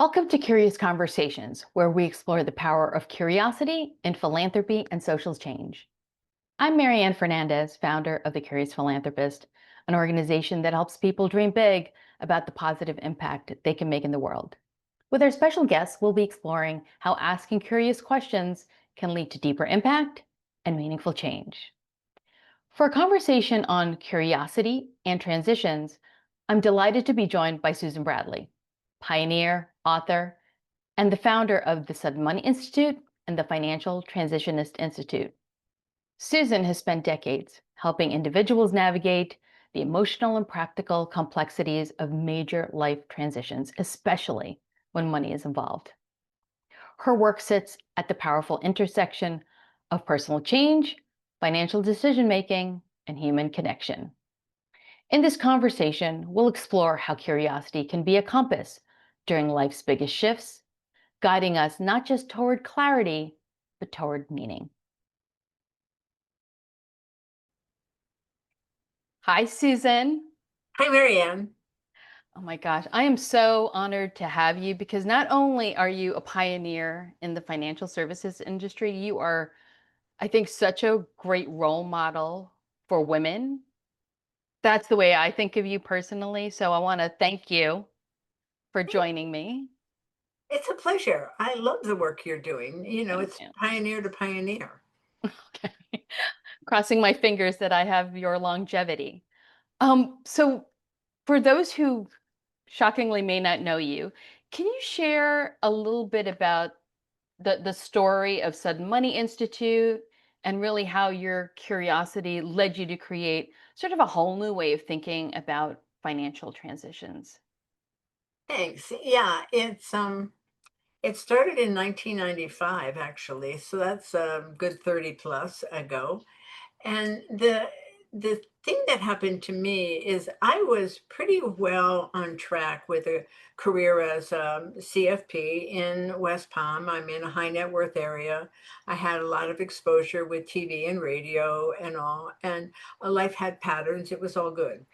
Welcome to Curious Conversations, where we explore the power of curiosity in philanthropy and social change. I'm Marianne Fernandez, founder of The Curious Philanthropist, an organization that helps people dream big about the positive impact they can make in the world. With our special guests, we'll be exploring how asking curious questions can lead to deeper impact and meaningful change. For a conversation on curiosity and transitions, I'm delighted to be joined by Susan Bradley, pioneer, author, and the founder of the Sudden Money Institute and the Financial Transitionist Institute. Susan has spent decades helping individuals navigate the emotional and practical complexities of major life transitions, especially when money is involved. Her work sits at the powerful intersection of personal change, financial decision-making, and human connection. In this conversation, we'll explore how curiosity can be a compass during life's biggest shifts, guiding us not just toward clarity, but toward meaning. Hi, Susan. Hi, Marianne. Oh my gosh, I am so honored to have you because not only are you a pioneer in the financial services industry, you are, I think, such a great role model for women. That's the way I think of you personally. So I want to thank you for joining me. It's a pleasure. I love the work you're doing. Thank It's you. pioneer to pioneer. Okay. Crossing my fingers that I have your longevity. So for those who shockingly may not know you, can you share a little bit about the story of Sudden Money Institute and really how your curiosity led you to create sort of a whole new way of thinking about financial transitions? Thanks. Yeah, it started in 1995 actually, so that's a good 30 plus ago. And the thing that happened to me is I was pretty well on track with a career as a CFP in West Palm. I'm in a high net worth area. I had a lot of exposure with TV and radio and all, and life had patterns. It was all good.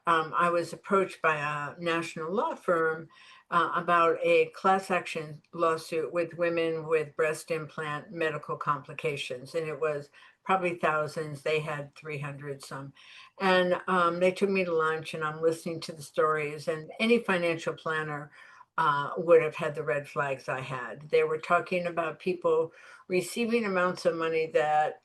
I was approached by a national law firm about a class action lawsuit with women with breast implant medical complications, and it was probably thousands. They had 300 some. And they took me to lunch, and I'm listening to the stories. And any financial planner would have had the red flags I had. They were talking about people receiving amounts of money that,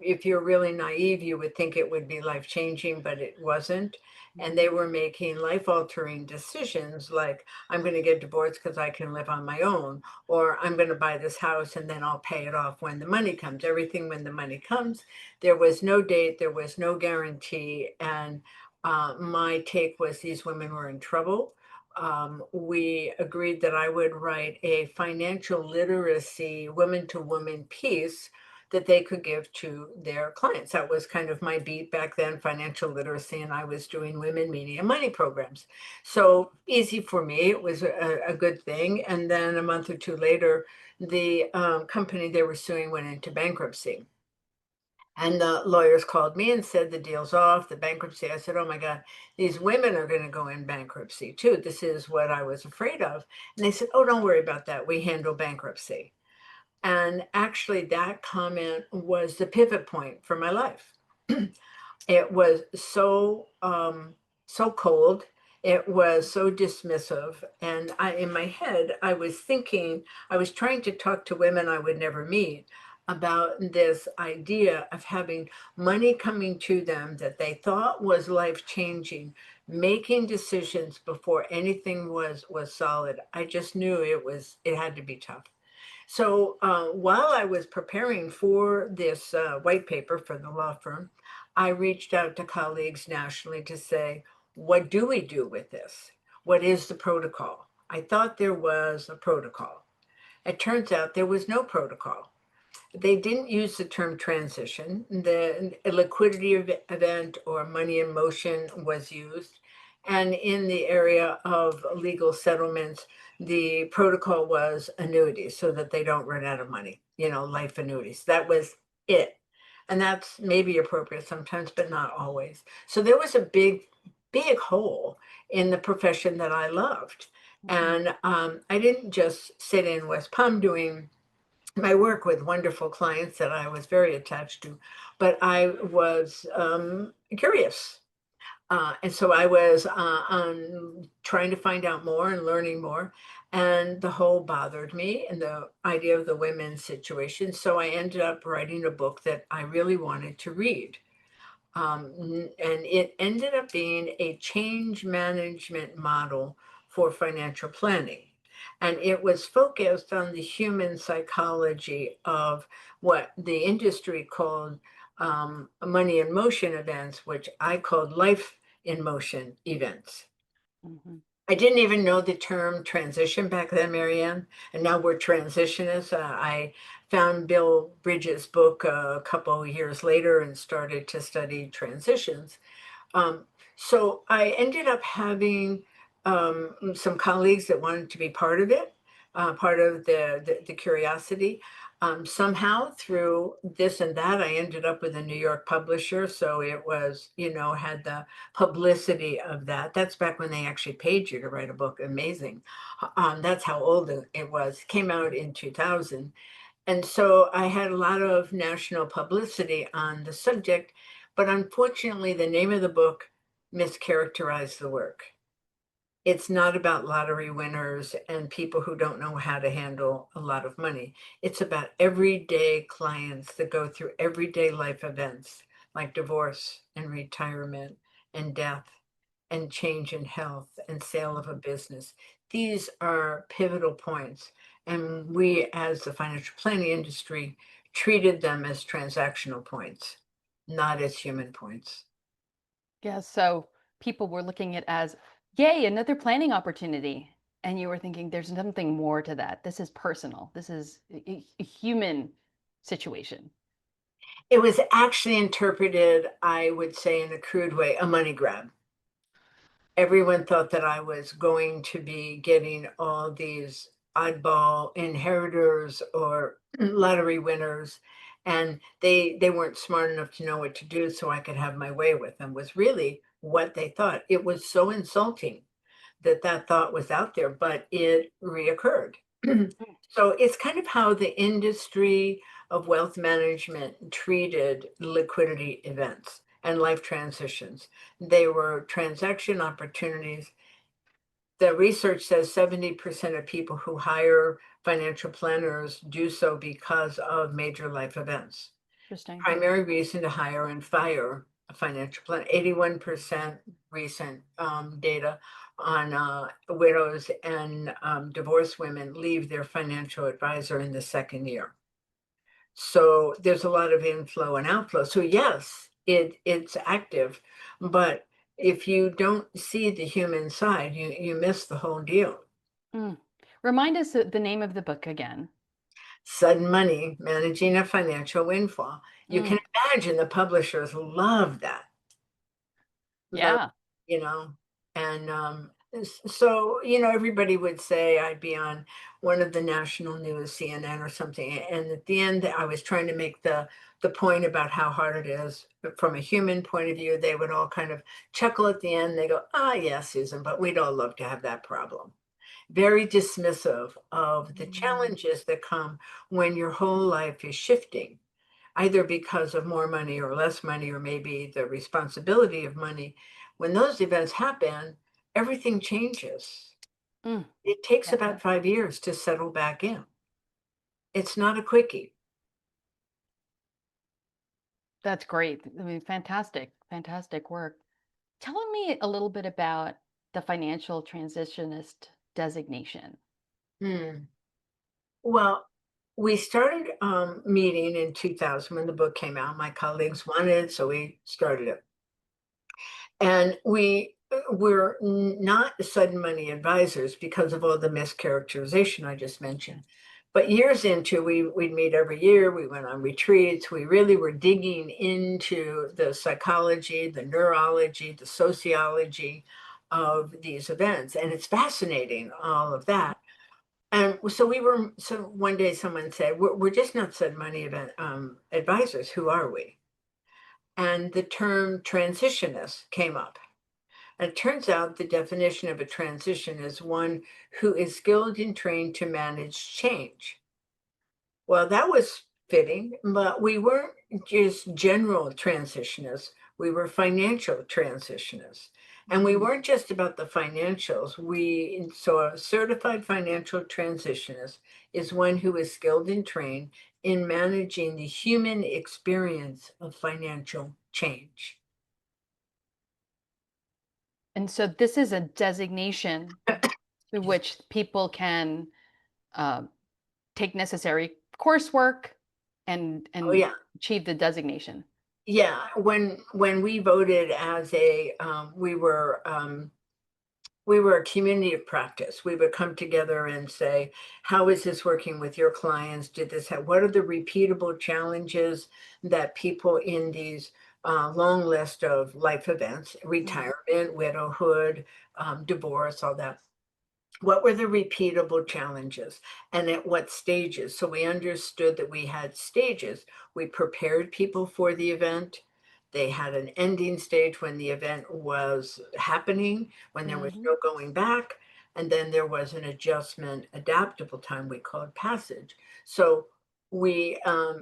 if you're really naive, you would think it would be life changing, but it wasn't. And they were making life altering decisions like, I'm going to get divorced because I can live on my own, or I'm going to buy this house and then I'll pay it off when the money comes. Everything when the money comes. There was no date, there was no guarantee. And my take was these women were in trouble. We agreed that I would write a financial literacy woman to woman piece that they could give to their clients. That was kind of my beat back then, financial literacy, and I was doing women, media, money programs. So easy for me. It was a good thing. And then a month or two later, the company they were suing went into bankruptcy. And the lawyers called me and said the deal's off, the bankruptcy. I said, oh my God, these women are going to go in bankruptcy too. This is what I was afraid of. And they said, oh, don't worry about that. We handle bankruptcy. And actually, that comment was the pivot point for my life. It was so cold. It was so dismissive. And in my head, I was thinking, I was trying to talk to women I would never meet about this idea of having money coming to them that they thought was life changing, making decisions before anything was solid. I just knew it had to be tough. So while I was preparing for this white paper for the law firm, I reached out to colleagues nationally to say, what do we do with this? What is the protocol? I thought there was a protocol. It turns out there was no protocol. They didn't use the term transition. The liquidity event or money in motion was used. And in the area of legal settlements, the protocol was annuities so that they don't run out of money, life annuities. That was it. And that's maybe appropriate sometimes, but not always. So there was a big hole in the profession that I loved. Mhm. And I didn't just sit in West Palm doing my work with wonderful clients that I was very attached to, but I was curious. And so I was trying to find out more and learning more. And the whole bothered me and the idea of the women's situation. So I ended up writing a book that I really wanted to read. And it ended up being a change management model for financial planning. And it was focused on the human psychology of what the industry called money in motion events, which I called life in motion events. Mhm. I didn't even know the term transition back then, Marianne, and now we're transitionists. I found Bill Bridges' book a couple of years later and started to study transitions. Um, so I ended up having some colleagues that wanted to be part of it, part of the curiosity. Somehow through this and that, I ended up with a New York publisher. So it was, had the publicity of that. That's back when they actually paid you to write a book. Amazing. That's how old it was. Came out in 2000. And so I had a lot of national publicity on the subject, but unfortunately, the name of the book mischaracterized the work. It's not about lottery winners and people who don't know how to handle a lot of money. It's about everyday clients that go through everyday life events like divorce and retirement and death and change in health and sale of a Mhm. business. These are pivotal points. And we, as the financial planning industry, treated them as transactional points, not as human points. Yeah, so people were looking at as, yay, another planning opportunity. And you were thinking there's something more to that. This is personal. This is a human situation. It was actually interpreted, I would say, in a crude way, a money grab. Everyone thought that I was going to be getting all these oddball inheritors or lottery winners, and they weren't smart enough to know what to do so I could have my way with them, was really what they thought. It was so insulting that that thought was out there, but it reoccurred. Mm. So it's kind of how the industry of wealth management treated liquidity events and life transitions. They were transaction opportunities. The research says 70% of people who hire financial planners do so because of major life events. Interesting. Primary reason to hire and fire a financial planner. 81% recent data on widows and divorced women leave their financial advisor in the second year. So there's a lot of inflow and outflow. So yes, it's active, but if you don't see the human side, you miss the whole deal. Mm. Remind us the name of the book again. Sudden money, managing a financial windfall. You can Mm. imagine the publishers love that. Love, Yeah. you know, and so everybody would say I'd be on one of the national news, CNN or something, and at the end I was trying to make the point about how hard it is. But from a human point of view, they would all kind of chuckle at the end. They go, "Ah, yeah, Susan, but we'd all love to have that problem." Very dismissive of the Mm. challenges that come when your whole life is shifting, either because of more money or less money, or maybe the responsibility of money. When those events happen, everything changes. Mm. It takes Yeah, about 5 years to settle back in. It's not a quickie. that's great. I mean, fantastic, fantastic work. Tell me a little bit about the financial transitionist designation. Hmm. Well, we started meeting in 2000 when the book came out. My colleagues wanted it, so we started it. And we're not sudden money advisors because of all the mischaracterization I just mentioned. But years into, we'd meet every year. We went on retreats. We really were digging into the psychology, the neurology, the sociology of these events. And it's fascinating, all of that. And so one day someone said, we're just not sudden money event advisors. Who are we? And the term transitionist came up. And it turns out the definition of a transition is one who is skilled and trained to manage change. Well, that was fitting, but we weren't just general transitionists. We were financial transitionists. And we Mm. weren't just about the financials. So a certified financial transitionist is one who is skilled and trained in managing the human experience of financial change. And so this is a designation through which people can uh, take necessary coursework Oh and yeah. achieve the designation. Yeah, when we voted as we were a community of practice. We would come together and say, how is this working with your clients? Did this have, what are the repeatable challenges that people in these long list of life events, Mm. retirement, widowhood, divorce, all that, what were the repeatable challenges and at what stages? So we understood that we had stages. We prepared people for the event. They had an ending stage when the event was happening, when there was Mhm. no going back. And then there was an adjustment, adaptable time we called passage. So we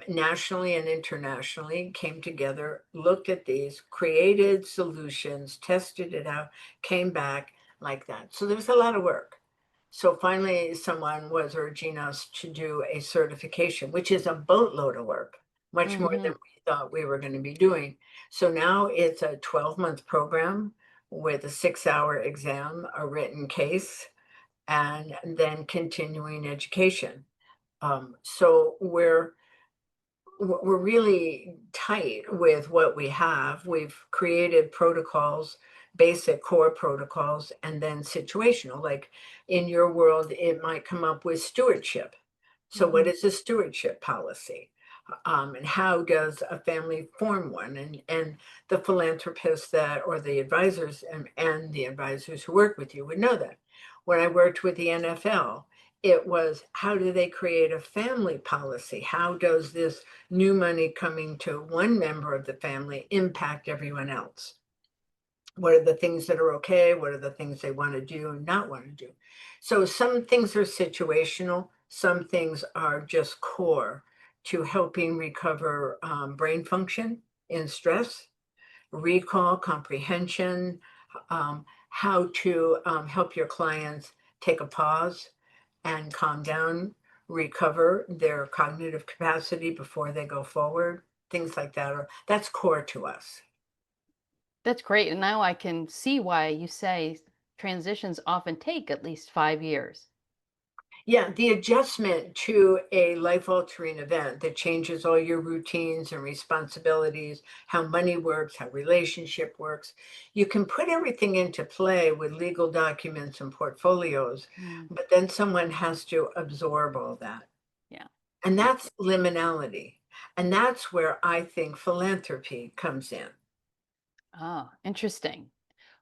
nationally and internationally came together, looked at these, created solutions, tested it out, came back like that. So there was a lot of work. So finally, someone was urging us to do a certification, which is a boatload of work, much more than Mhm. we thought we were going to be doing. So now it's a 12-month program with a 6-hour exam, a written case, and then continuing education. So we're really tight with what we have. We've created protocols, basic core protocols, and then situational. Like in your world, it might come up with stewardship. So, what Mhm. is a stewardship policy? And how does a family form one? And the philanthropists that, or the advisors and the advisors who work with you would know that. When I worked with the NFL, it was how do they create a family policy? How does this new money coming to one member of the family impact everyone else? What are the things that are okay? What are the things they want to do and not want to do? So some things are situational, some things are just core to helping recover brain function in stress, recall, comprehension, how to help your clients take a pause and calm down, recover their cognitive capacity before they go forward, things like that. That's core to us. That's great. And now I can see why you say transitions often take at least 5 years. Yeah, the adjustment to a life altering event that changes all your routines and responsibilities, how money works, how relationship works. You can put everything into play with legal documents and portfolios, Mm. but then someone has to absorb all that. Yeah. And Yeah. that's liminality. And that's where I think philanthropy comes in. Oh, interesting.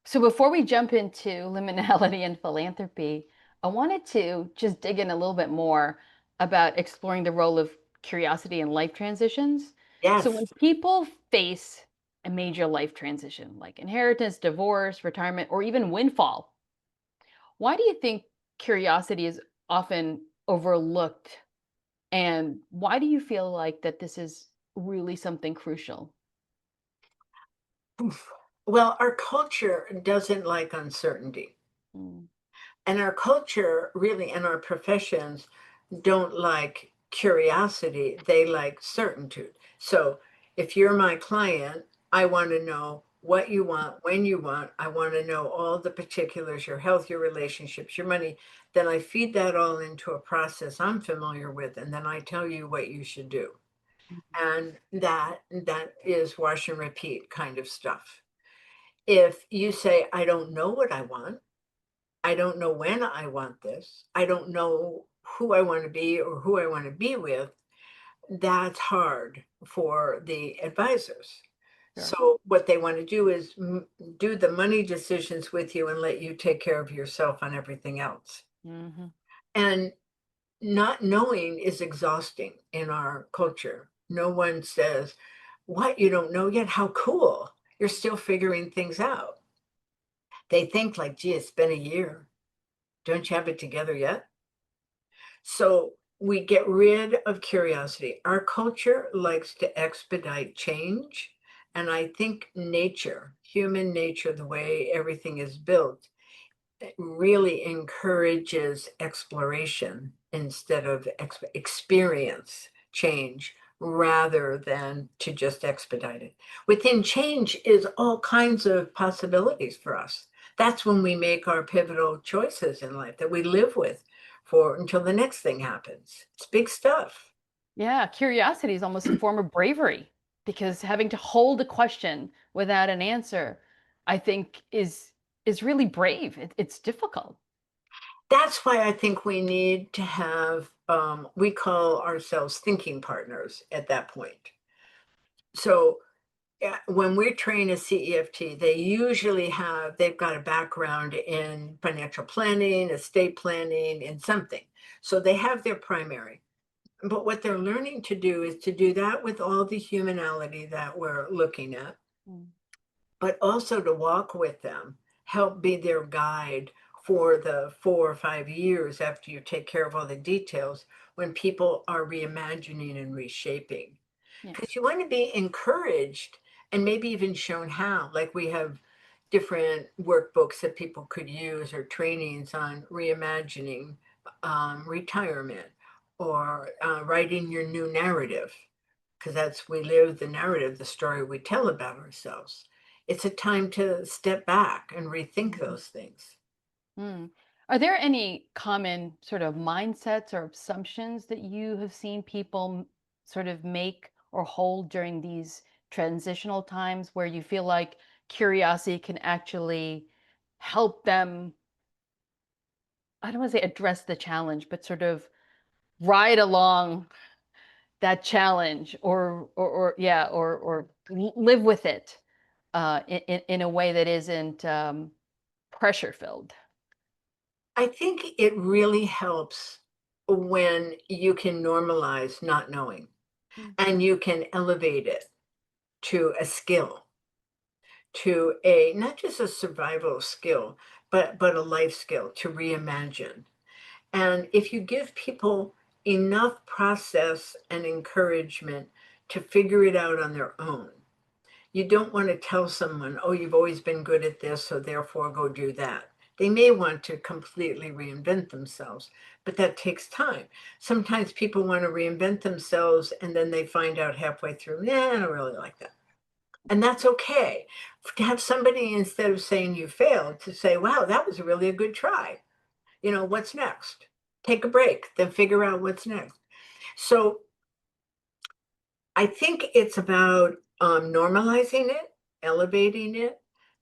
So before we jump into liminality and philanthropy, I wanted to just dig in a little bit more about exploring the role of curiosity in life transitions. So when Yes. people face a major life transition like inheritance, divorce, retirement, or even windfall, why do you think curiosity is often overlooked? And why do you feel like that this is really something crucial? Oof. Well, our culture doesn't like uncertainty. Mm. And our culture really and our professions don't like curiosity, they like certitude. So if you're my client, I want to know what you want, when you want. I want to know all the particulars, your health, your relationships, your money. Then I feed that all into a process I'm familiar with, and then I tell you what you should do. And that is wash and repeat kind of stuff. If you say, I don't know what I want, I don't know when I want this. I don't know who I want to be or who I want to be with. That's hard for the advisors. Sure. So, what they want to do is do the money decisions with you and let you take care of yourself on everything else. Hmm. And not knowing is exhausting in our culture. No one says, what, you don't know yet? How cool. You're still figuring things out. They think like, gee, it's been a year. Don't you have it together yet? So we get rid of curiosity. Our culture likes to expedite change. And I think nature, human nature, the way everything is built, it really encourages exploration instead of experience change rather than to just expedite it. Within change is all kinds of possibilities for us. That's when we make our pivotal choices in life that we live with for until the next thing happens. It's big stuff. Yeah, curiosity is almost a form of bravery because having to hold a question without an answer, I think is really brave. It's difficult. That's why I think we need to have, we call ourselves thinking partners at that point. So yeah, when we train a CEFT, they've got a background in financial planning, estate planning, and something. So they have their primary. But what they're learning to do is to do that with all the humanality that we're looking at, Mm. but also to walk with them, help be their guide for the 4 or 5 years after you take care of all the details when people are reimagining and reshaping. Yeah. Because you want to be encouraged and maybe even shown how. Like we have different workbooks that people could use or trainings on reimagining retirement or writing your new narrative. Because that's we live the narrative, the story we tell about ourselves. It's a time to step back and rethink Mhm. those things. Mm. Are there any common sort of mindsets or assumptions that you have seen people sort of make or hold during these transitional times where you feel like curiosity can actually help them, I don't want to say address the challenge, but sort of ride along that challenge or yeah, or live with it in a way that isn't pressure filled? I think it really helps when you can normalize not knowing and you can elevate it to a skill, to a not just a survival skill, but a life skill to reimagine. And if you give people enough process and encouragement to figure it out on their own, you don't want to tell someone, oh, you've always been good at this, so therefore go do that. They may want to completely reinvent themselves, but that takes time. Sometimes people want to reinvent themselves and then they find out halfway through, nah, I don't really like that. And that's okay. To have somebody, instead of saying you failed, to say, wow, that was really a good try. What's next? Take a break, then figure out what's next. So I think it's about normalizing it, elevating it,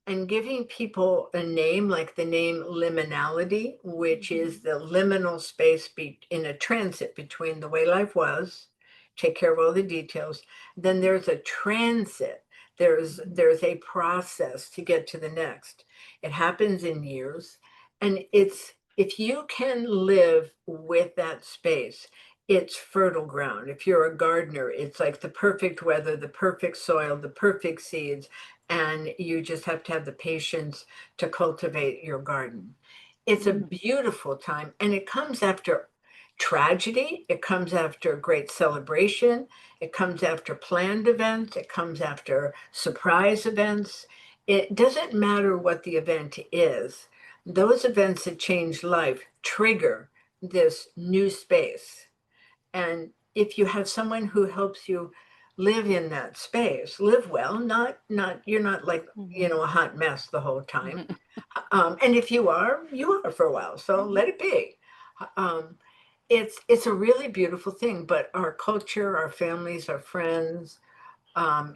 and giving people a name like the name liminality, which is Mhm. the liminal space in a transit between the way life was, take care of all the details. Then there's a transit. Mhm. There's a process to get to the next. It happens in years, and it's if you can live with that space, it's fertile ground. If you're a gardener, it's like the perfect weather, the perfect soil, the perfect seeds, and you just have to have the patience to cultivate your garden. It's a Mhm. beautiful time, and it comes after tragedy, it comes after great celebration, it comes after planned events, it comes after surprise events. It doesn't matter what the event is. Those events that change life trigger this new space. And if you have someone who helps you live in that space, live well, not you're not like, Mhm. a hot mess the whole time. Mhm. And if you are for a while, so Mhm. let it be. Um, it's a really beautiful thing, but our culture, our families, our friends,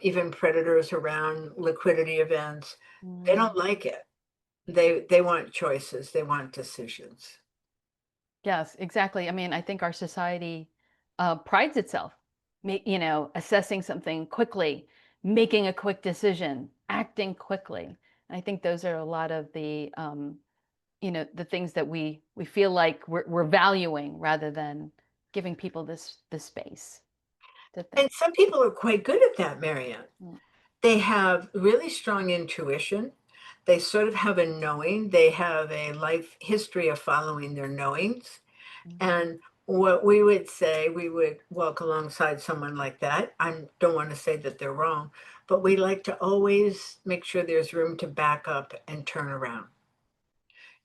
even predators around liquidity events, they don't Mm. like it. They want choices, they want decisions. Yes, exactly. I mean, I think our society prides itself, assessing something quickly, making a quick decision, acting quickly. And I think those are a lot of the things that we feel like we're valuing rather than giving people this space to think. And some people are quite good at that, Marianne. Mm. They have really strong intuition. They sort of have a knowing. They have a life history of following their knowings. Mhm. And what we would say, we would walk alongside someone like that. I don't want to say that they're wrong, but we like to always make sure there's room to back up and turn around.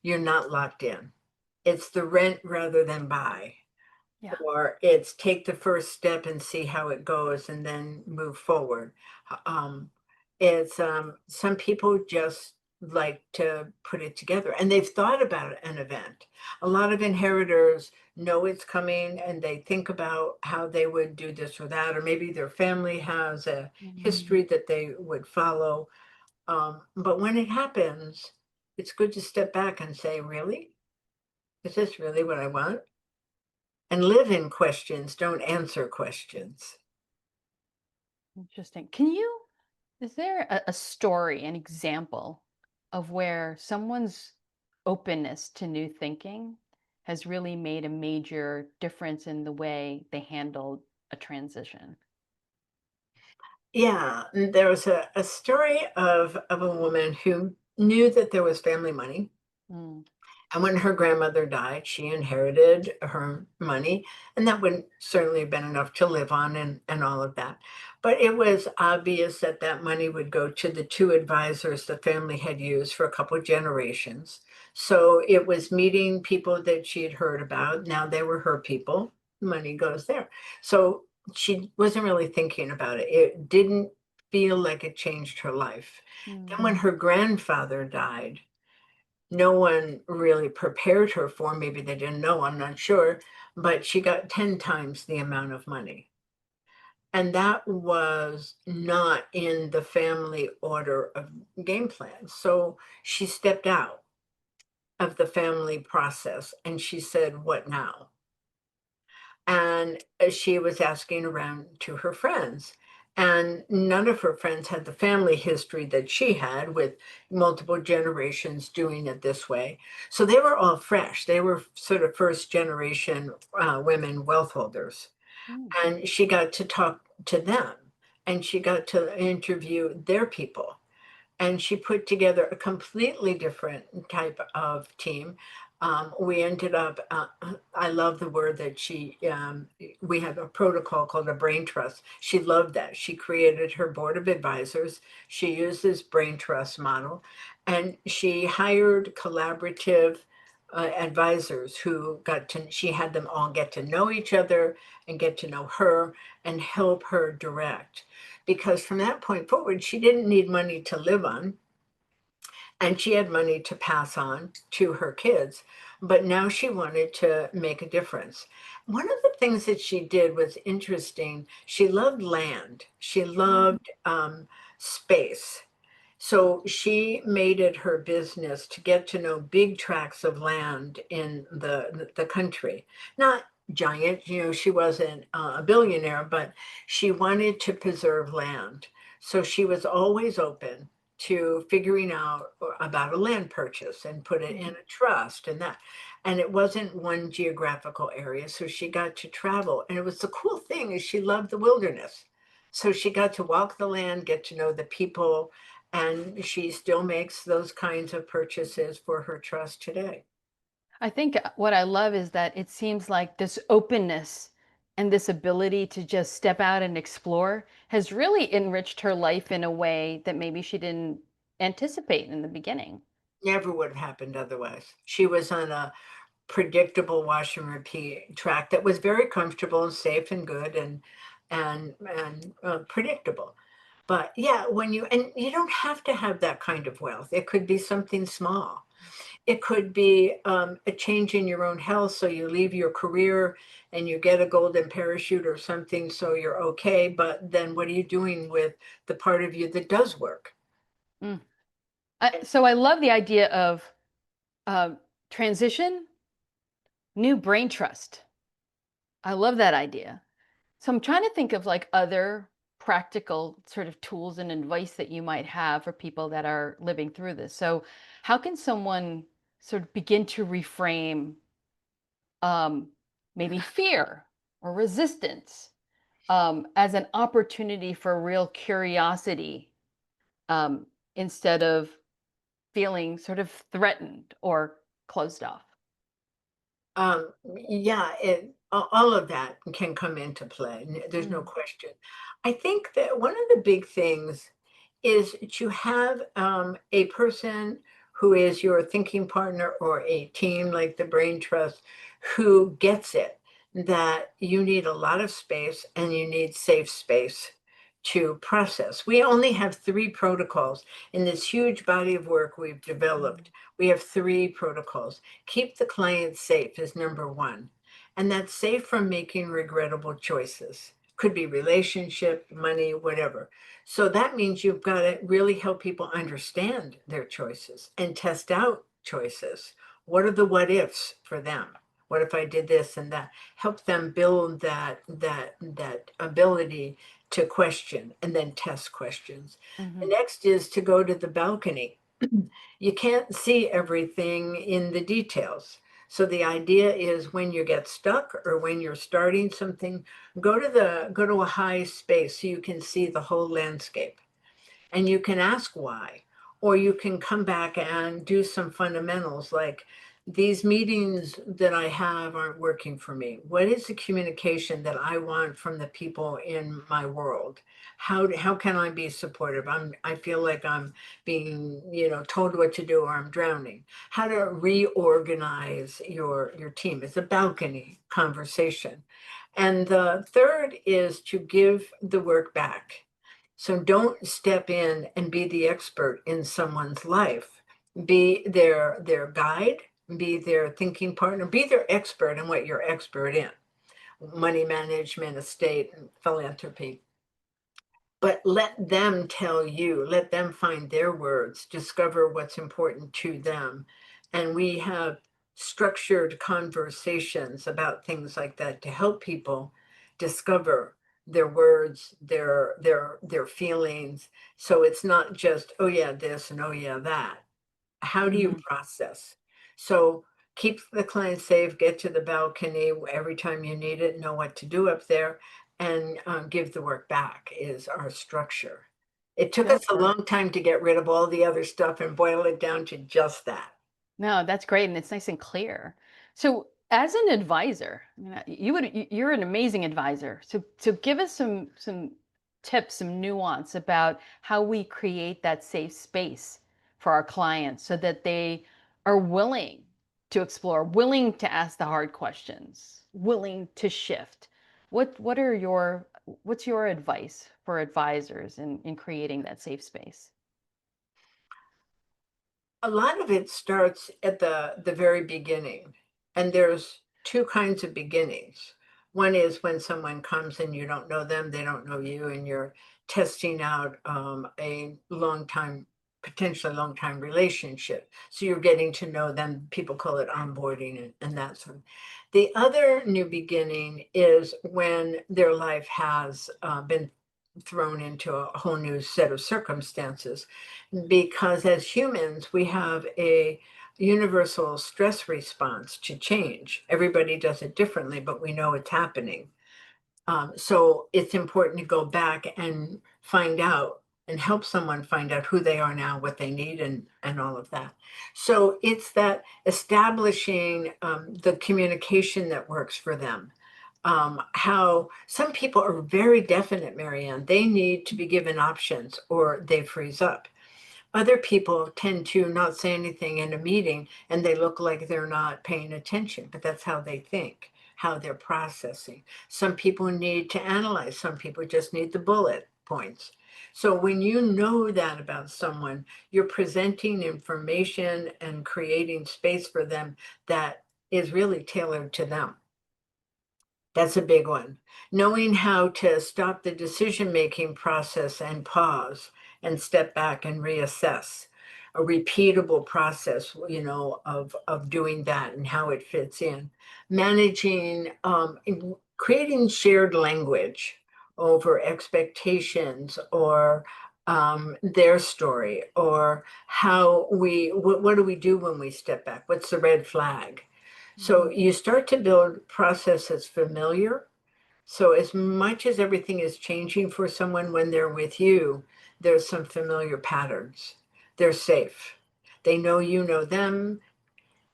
You're not locked in. It's the rent rather than buy, Yeah. or it's take the first step and see how it goes and then move forward. Um, some people just like to put it together and they've thought about an event. A lot of inheritors know it's coming and they think about how they would do this or that, or maybe their family has a Mhm. history that they would follow. But when it happens, it's good to step back and say, really? Is this really what I want? And live in questions, don't answer questions. Interesting. Is there a story, an example of where someone's openness to new thinking has really made a major difference in the way they handled a transition? Yeah, there was a story of a woman who knew that there was family money. Mm, And when her grandmother died, she inherited her money, and that wouldn't certainly have been enough to live on and all of that. But it was obvious that that money would go to the two advisors the family had used for a couple of generations. So it was meeting people that she had heard about. Now they were her people. Money goes there. So she wasn't really thinking about it. It didn't feel like it changed her life. Then mm. when her grandfather died, no one really prepared her for, maybe they didn't know, I'm not sure, but she got 10 times the amount of money. And that was not in the family order of game plan. So she stepped out of the family process and she said, "What now?" And she was asking around to her friends. And none of her friends had the family history that she had with multiple generations doing it this way. So they were all fresh. They were sort of first generation women wealth holders. Mm. And she got to talk to them and she got to interview their people and she put together a completely different type of team. We ended up, I love the word that we have a protocol called a brain trust. She loved that. She created her board of advisors. She used this brain trust model and she hired collaborative advisors she had them all get to know each other and get to know her and help her direct because from that point forward, she didn't need money to live on and she had money to pass on to her kids. But now she wanted to make a difference. One of the things that she did was interesting. She loved land, she Mm. loved space. So she made it her business to get to know big tracts of land in the country. Not giant, she wasn't a billionaire, but she wanted to preserve land. So she was always open to figuring out about a land purchase and put it in Mm. a trust and that. And it wasn't one geographical area, so she got to travel. And it was the cool thing is she loved the wilderness. So she got to walk the land, get to know the people, and she still makes those kinds of purchases for her trust today. I think what I love is that it seems like this openness and this ability to just step out and explore has really enriched her life in a way that maybe she didn't anticipate in the beginning. Never would have happened otherwise. She was on a predictable wash and repeat track that was very comfortable and safe and good and predictable. But yeah, and you don't have to have that kind of wealth. It could be something small. It could be a change in your own health. So you leave your career and you get a golden parachute or something, so you're okay. But then what are you doing with the part of you that does work? Mm. So I love the idea of uh, transition, new brain trust. I love that idea. So I'm trying to think of like other practical sort of tools and advice that you might have for people that are living through this. So how can someone sort of begin to reframe um, maybe fear or resistance as an opportunity for real curiosity instead of feeling sort of threatened or closed off. Yeah, all of that can come into play. There's no Mm, question. I think that one of the big things is to have a person who is your thinking partner or a team like the Brain Trust who gets it that you need a lot of space and you need safe space to process. We only have three protocols in this huge body of work we've mm, developed. We have three protocols. Keep the client safe is number one. And that's safe from making regrettable choices. Could be relationship, money, whatever. So that means you've got to really help people understand their choices and test out choices. What are the what ifs for them? What if I did this and that? Help them build that ability to question and then test questions. The mhm. next is to go to the balcony. You can't see everything in the details. So the idea is when you get stuck or when you're starting something, go to a high space so you can see the whole landscape and you can ask why, or you can come back and do some fundamentals like these meetings that I have aren't working for me. What is the communication that I want from the people in my world? How can I be supportive? I feel like I'm being, told what to do or I'm drowning. How to reorganize your team. It's a balcony conversation. And the third is to give the work back. So don't step in and be the expert in someone's life. Be their guide, be their thinking partner, be their expert in what you're expert in. Money management, estate, and philanthropy. But let them tell you, let them find their words, discover what's important to them. And we have structured conversations about things like that to help people discover their words, their feelings. So it's not just, oh yeah, this and oh yeah, that. How do you Mhm. process? So keep the client safe, get to the balcony every time you need it, know what to do up there, and give the work back is our structure. It took us That's a great. long time to get rid of all the other stuff and boil it down to just that. No, that's great, and it's nice and clear. So, as an advisor, you're an amazing advisor. So give us some tips, some nuance about how we create that safe space for our clients so that they are willing to explore, willing to ask the hard questions, willing to shift. What's your advice for advisors in creating that safe space? A lot of it starts at the very beginning, and there's two kinds of beginnings. One is when someone comes and you don't know them, they don't know you, and you're testing out a long time, potentially long time relationship. So you're getting to know them. People call it onboarding and that sort of. The other new beginning is when their life has been thrown into a whole new set of circumstances because as humans, we have a universal stress response to change. Everybody does it differently, but we know it's happening. So it's important to go back and find out and help someone find out who they are now, what they need, and all of that. So it's that establishing the communication that works for them. How some people are very definite, Marianne. They need to be given options or they freeze up. Other people tend to not say anything in a meeting and they look like they're not paying attention, but that's how they think, how they're processing. Some people need to analyze, some people just need the bullet points. So when you know that about someone, you're presenting information and creating space for them that is really tailored to them. That's a big one. Knowing how to stop the decision-making process and pause and step back and reassess. A repeatable process, of doing that and how it fits in. Managing, creating shared language over expectations or their story or what do we do when we step back? What's the red flag? So Mhm. you start to build processes familiar. So as much as everything is changing for someone when they're with you, there's some familiar patterns. They're safe. They know you know them,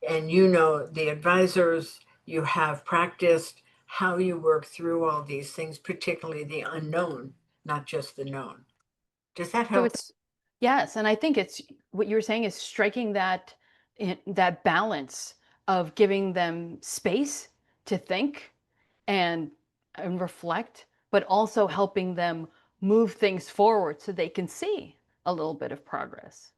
and you know the advisors. You have practiced how you work through all these things, particularly the unknown, not just the known. Does that So help? it's yes, and I think it's what you're saying is striking that balance of giving them space to think and reflect, but also helping them move things forward so they can see a little bit of progress.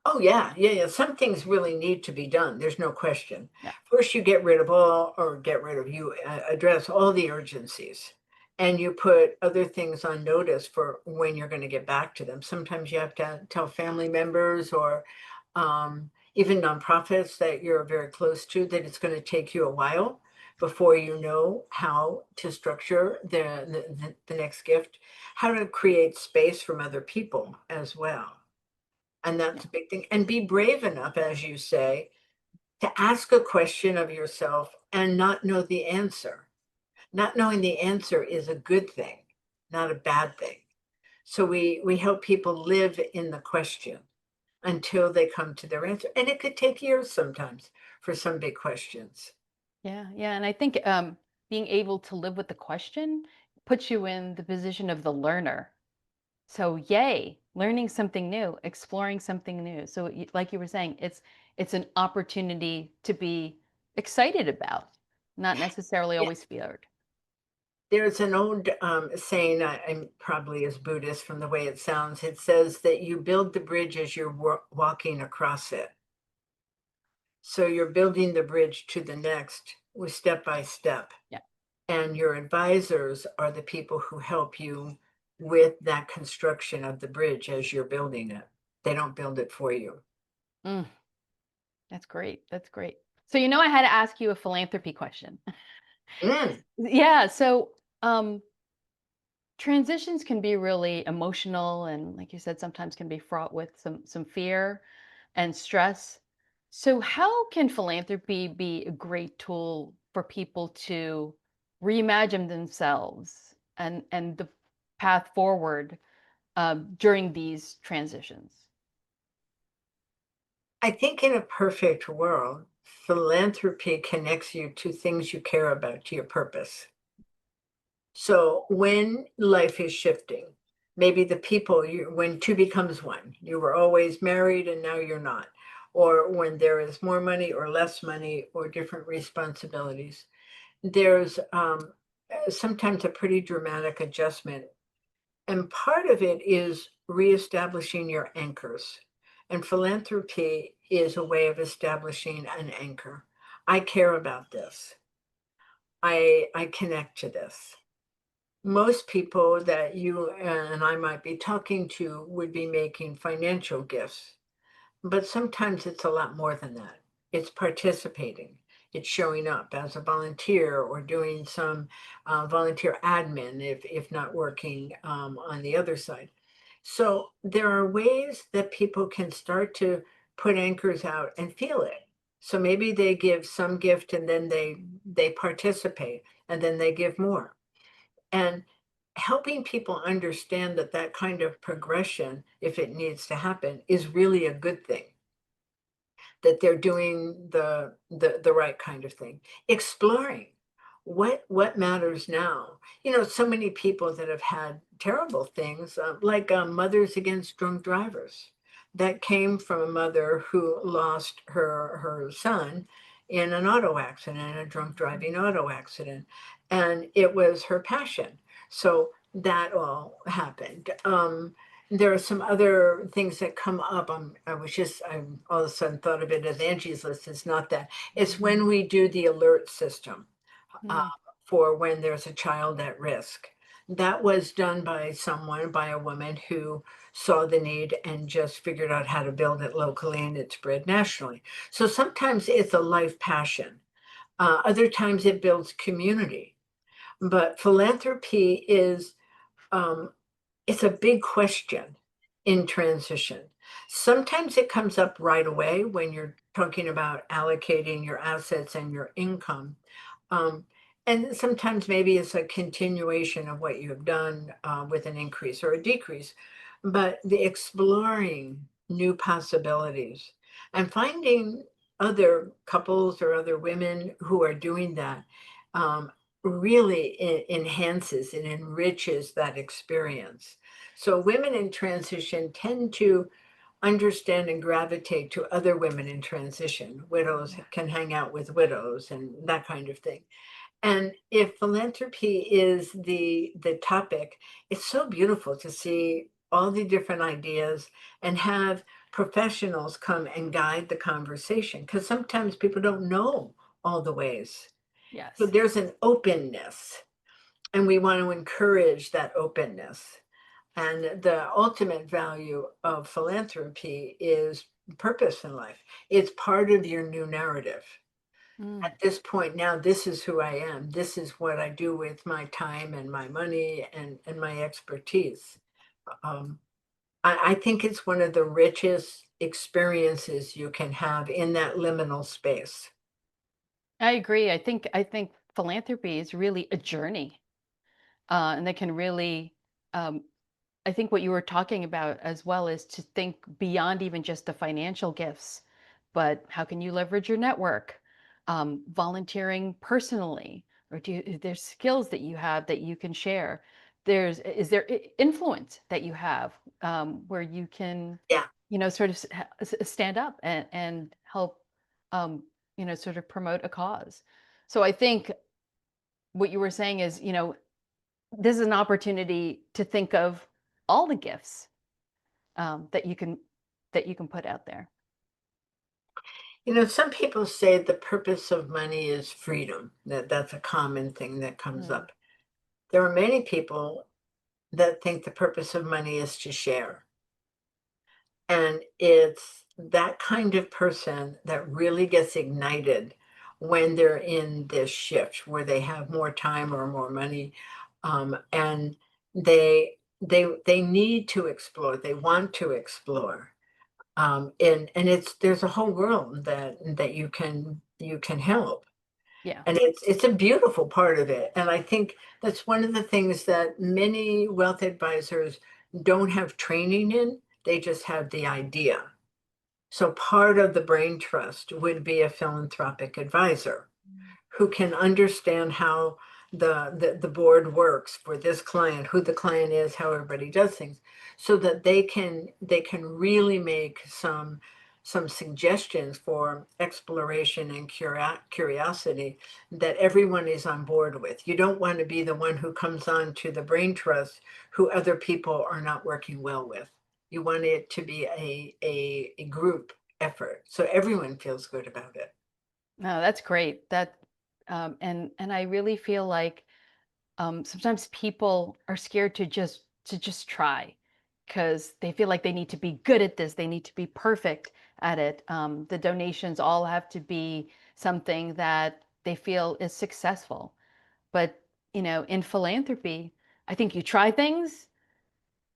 Oh, yeah, yeah, yeah. Some things really need to be done. There's no question. Yeah. First, you get rid of all, or get rid of, you address all the urgencies, and you put other things on notice for when you're going to get back to them. Sometimes you have to tell family members or even nonprofits that you're very close to that it's going to take you a while before you know how to structure the next gift, how to create space from other people as well. And Yeah. that's a big thing. And be brave enough, as you say, to ask a question of yourself and not know the answer. Not knowing the answer is a good thing, not a bad thing. So we help people live in the question until they come to their answer. And it could take years sometimes for some big questions. Yeah, yeah, and I think being able to live with the question puts you in the position of the learner. So, yay, learning something new, exploring something new. So, like you were saying, it's an opportunity to be excited about, not necessarily Yeah. always feared. There's an old saying, I'm probably as Buddhist from the way it sounds. It says that you build the bridge as you're walking across it. So you're building the bridge to the next with step by step. Yeah. And your advisors are the people who help you with that construction of the bridge as you're building it. They don't build it for you. Mm, that's great. That's great. So, I had to ask you a philanthropy question. Mm, Yeah. So, transitions can be really emotional and, like you said, sometimes can be fraught with some fear and stress. So how can philanthropy be a great tool for people to reimagine themselves and the path forward during these transitions? I think in a perfect world, philanthropy connects you to things you care about, to your purpose. So when life is shifting, maybe the people you when two becomes one, you were always married and now you're not, or when there is more money or less money or different responsibilities, there's sometimes a pretty dramatic adjustment. And part of it is reestablishing your anchors. And philanthropy is a way of establishing an anchor. I care about this. I connect to this. Most people that you and I might be talking to would be making financial gifts, but sometimes it's a lot more than that. It's participating, it's showing up as a volunteer or doing some volunteer admin if not working on the other side. So there are ways that people can start to put anchors out and feel it. So maybe they give some gift and then they participate and then they give more, and helping people understand that that kind of progression, if it needs to happen, is really a good thing, that they're doing the right kind of thing, exploring what matters now. So many people that have had terrible things, like Mothers Against Drunk Drivers, that came from a mother who lost her son in an auto accident, a drunk driving auto accident, and it was her passion. So that all happened. There are some other things that come up. I all of a sudden thought of it as Angie's List. It's not that. It's when we do the alert system uh, Mm, for when there's a child at risk. That was done by a woman who saw the need and just figured out how to build it locally, and it spread nationally. So sometimes it's a life passion. Other times it builds community. But philanthropy is um, it's a big question in transition. Sometimes it comes up right away when you're talking about allocating your assets and your income. Um, and sometimes maybe it's a continuation of what you have done with an increase or a decrease. But the exploring new possibilities, And finding other couples or other women who are doing that um, really enhances and enriches that experience. So women in transition tend to understand and gravitate to other women in transition. Widows Yeah. can hang out with widows and that kind of thing. And if philanthropy is the topic, it's so beautiful to see all the different ideas and have professionals come and guide the conversation because sometimes people don't know all the ways. So Yes. there's an openness, and we want to encourage that openness. And the ultimate value of philanthropy is purpose in life. It's part of your new narrative. Mm. At this point now, this is who I am. This is what I do with my time and my money and my expertise. Um, I think it's one of the richest experiences you can have in that liminal space. I agree. I think philanthropy is really a journey, and that can really um, I think what you were talking about as well is to think beyond even just the financial gifts, but how can you leverage your network, volunteering personally, or there's skills that you have that you can share. Is there influence that you have where you can, Yeah. sort of stand up and help, um, sort of promote a cause. So I think what you were saying is, this is an opportunity to think of all the gifts that you can put out there. Some people say the purpose of money is freedom. That's a common thing that comes Mm, up. There are many people that think the purpose of money is to share. And it's that kind of person that really gets ignited when they're in this shift where they have more time or more money, and they need to explore. They want to explore, and it's there's a whole world that you can help. yeah. And it's a beautiful part of it, and I think that's one of the things that many wealth advisors don't have training in, they just have the idea. So part of the brain trust would be a philanthropic advisor who can understand how the board works for this client, who the client is, how everybody does things, so that they can really make some suggestions for exploration and curiosity that everyone is on board with. You don't want to be the one who comes on to the brain trust who other people are not working well with. You want it to be a group effort so everyone feels good about it. No, that's great. And I really feel like sometimes people are scared to just try because they feel like they need to be good at this. They need to be perfect at it. The donations all have to be something that they feel is successful. But in philanthropy, I think you try things.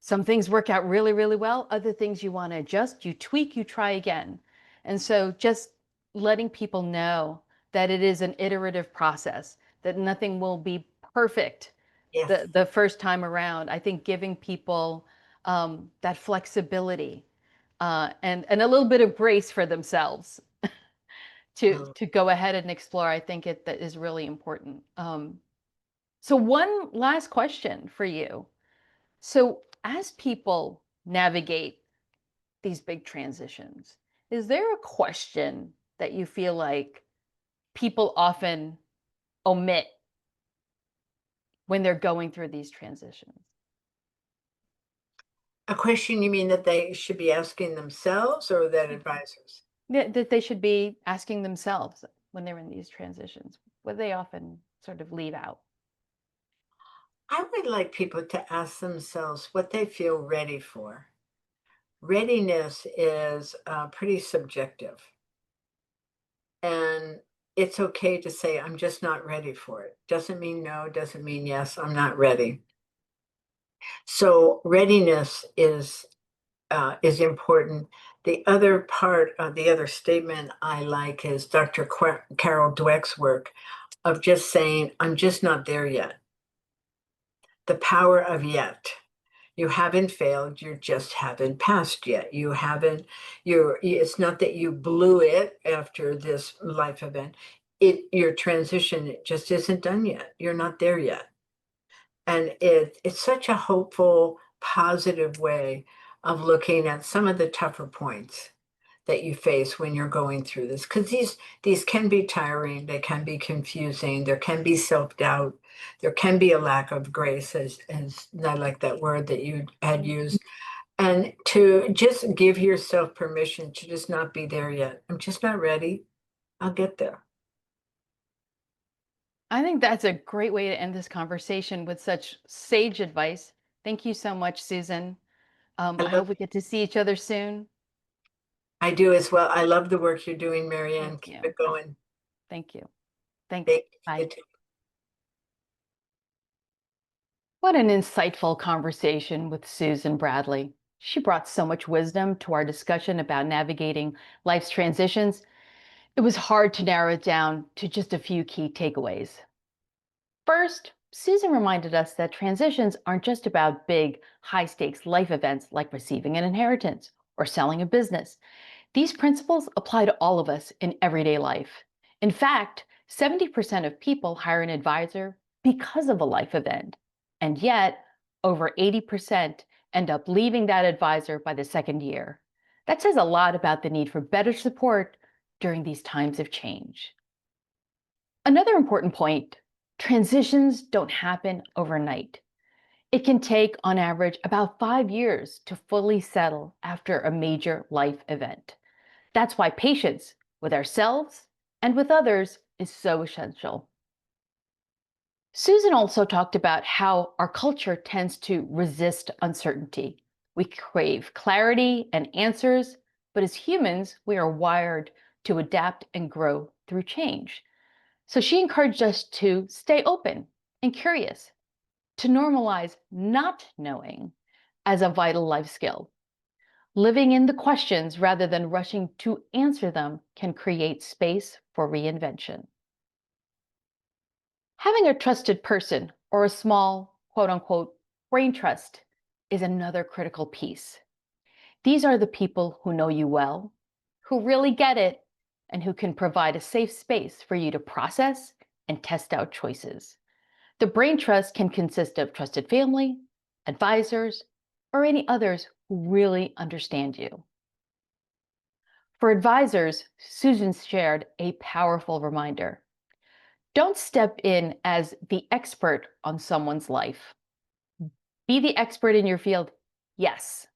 Some things work out really, really well. Other things you want to adjust, you tweak, you try again. And so just letting people know that it is an iterative process, that nothing will be perfect Yes. the first time around. I think giving people that flexibility and a little bit of grace for themselves to go ahead and explore, I think that is really important. So one last question for you. So, as people navigate these big transitions, is there a question that you feel like people often omit when they're going through these transitions? A question you mean that they should be asking themselves or that advisors? That they should be asking themselves when they're in these transitions, what they often sort of leave out. I would like people to ask themselves what they feel ready for. Readiness is pretty subjective, and it's okay to say, I'm just not ready for it. Doesn't mean no, doesn't mean yes, I'm not ready. So, readiness is important. The other part of the other statement I like is Dr. Carol Dweck's work of just saying, I'm just not there yet. The power of yet. You haven't failed, you just haven't passed yet. You haven't it's not that you blew it after this life event. Your transition just isn't done yet. You're not there yet. And it's such a hopeful, positive way of looking at some of the tougher points that you face when you're going through this. Because these can be tiring, they can be confusing, there can be self-doubt, there can be a lack of grace, as I like that word that you had used. And to just give yourself permission to just not be there yet. I'm just not ready. I'll get there. I think that's a great way to end this conversation with such sage advice. Thank you so much, Susan. I I love hope we get to see each other soon. I do as well. I love the work you're doing, Thank Marianne. Keep you. it going. Thank you. Thanks. Thank you for Bye. the What an insightful conversation with Susan Bradley. She brought so much wisdom to our discussion about navigating life's transitions. It was hard to narrow it down to just a few key takeaways. First, Susan reminded us that transitions aren't just about big, high stakes life events like receiving an inheritance or selling a business. These principles apply to all of us in everyday life. In fact, 70% of people hire an advisor because of a life event. And yet, over 80% end up leaving that advisor by the second year. That says a lot about the need for better support during these times of change. Another important point, transitions don't happen overnight. It can take, on average, about 5 years to fully settle after a major life event. That's why patience with ourselves and with others is so essential. Susan also talked about how our culture tends to resist uncertainty. We crave clarity and answers, but as humans, we are wired to adapt and grow through change. So she encouraged us to stay open and curious, to normalize not knowing as a vital life skill. Living in the questions rather than rushing to answer them can create space for reinvention. Having a trusted person or a small, quote unquote, brain trust is another critical piece. These are the people who know you well, who really get it, and who can provide a safe space for you to process and test out choices. The brain trust can consist of trusted family, advisors, or any others who really understand you. For advisors, Susan shared a powerful reminder. Don't step in as the expert on someone's life. Be the expert in your field, yes,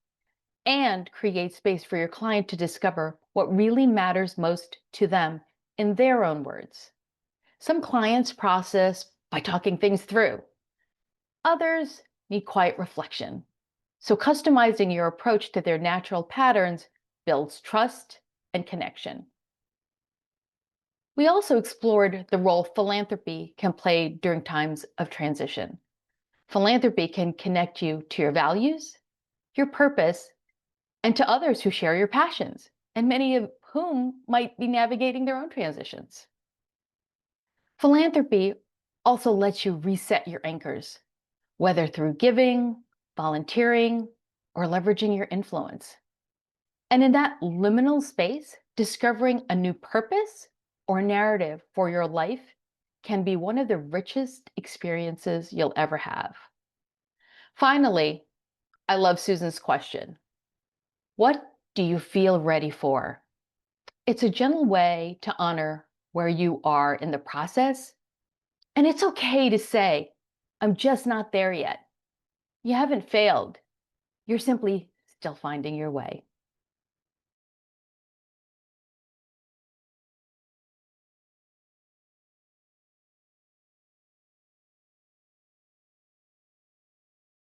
and create space for your client to discover what really matters most to them in their own words. Some clients process by talking things through. Others need quiet reflection. So customizing your approach to their natural patterns builds trust and connection. We also explored the role philanthropy can play during times of transition. Philanthropy can connect you to your values, your purpose, and to others who share your passions, and many of whom might be navigating their own transitions. Philanthropy also lets you reset your anchors, whether through giving, volunteering, or leveraging your influence. And in that liminal space, discovering a new purpose or narrative for your life can be one of the richest experiences you'll ever have. Finally, I love Susan's question. What do you feel ready for? It's a gentle way to honor where you are in the process. And it's okay to say, I'm just not there yet. You haven't failed. You're simply still finding your way.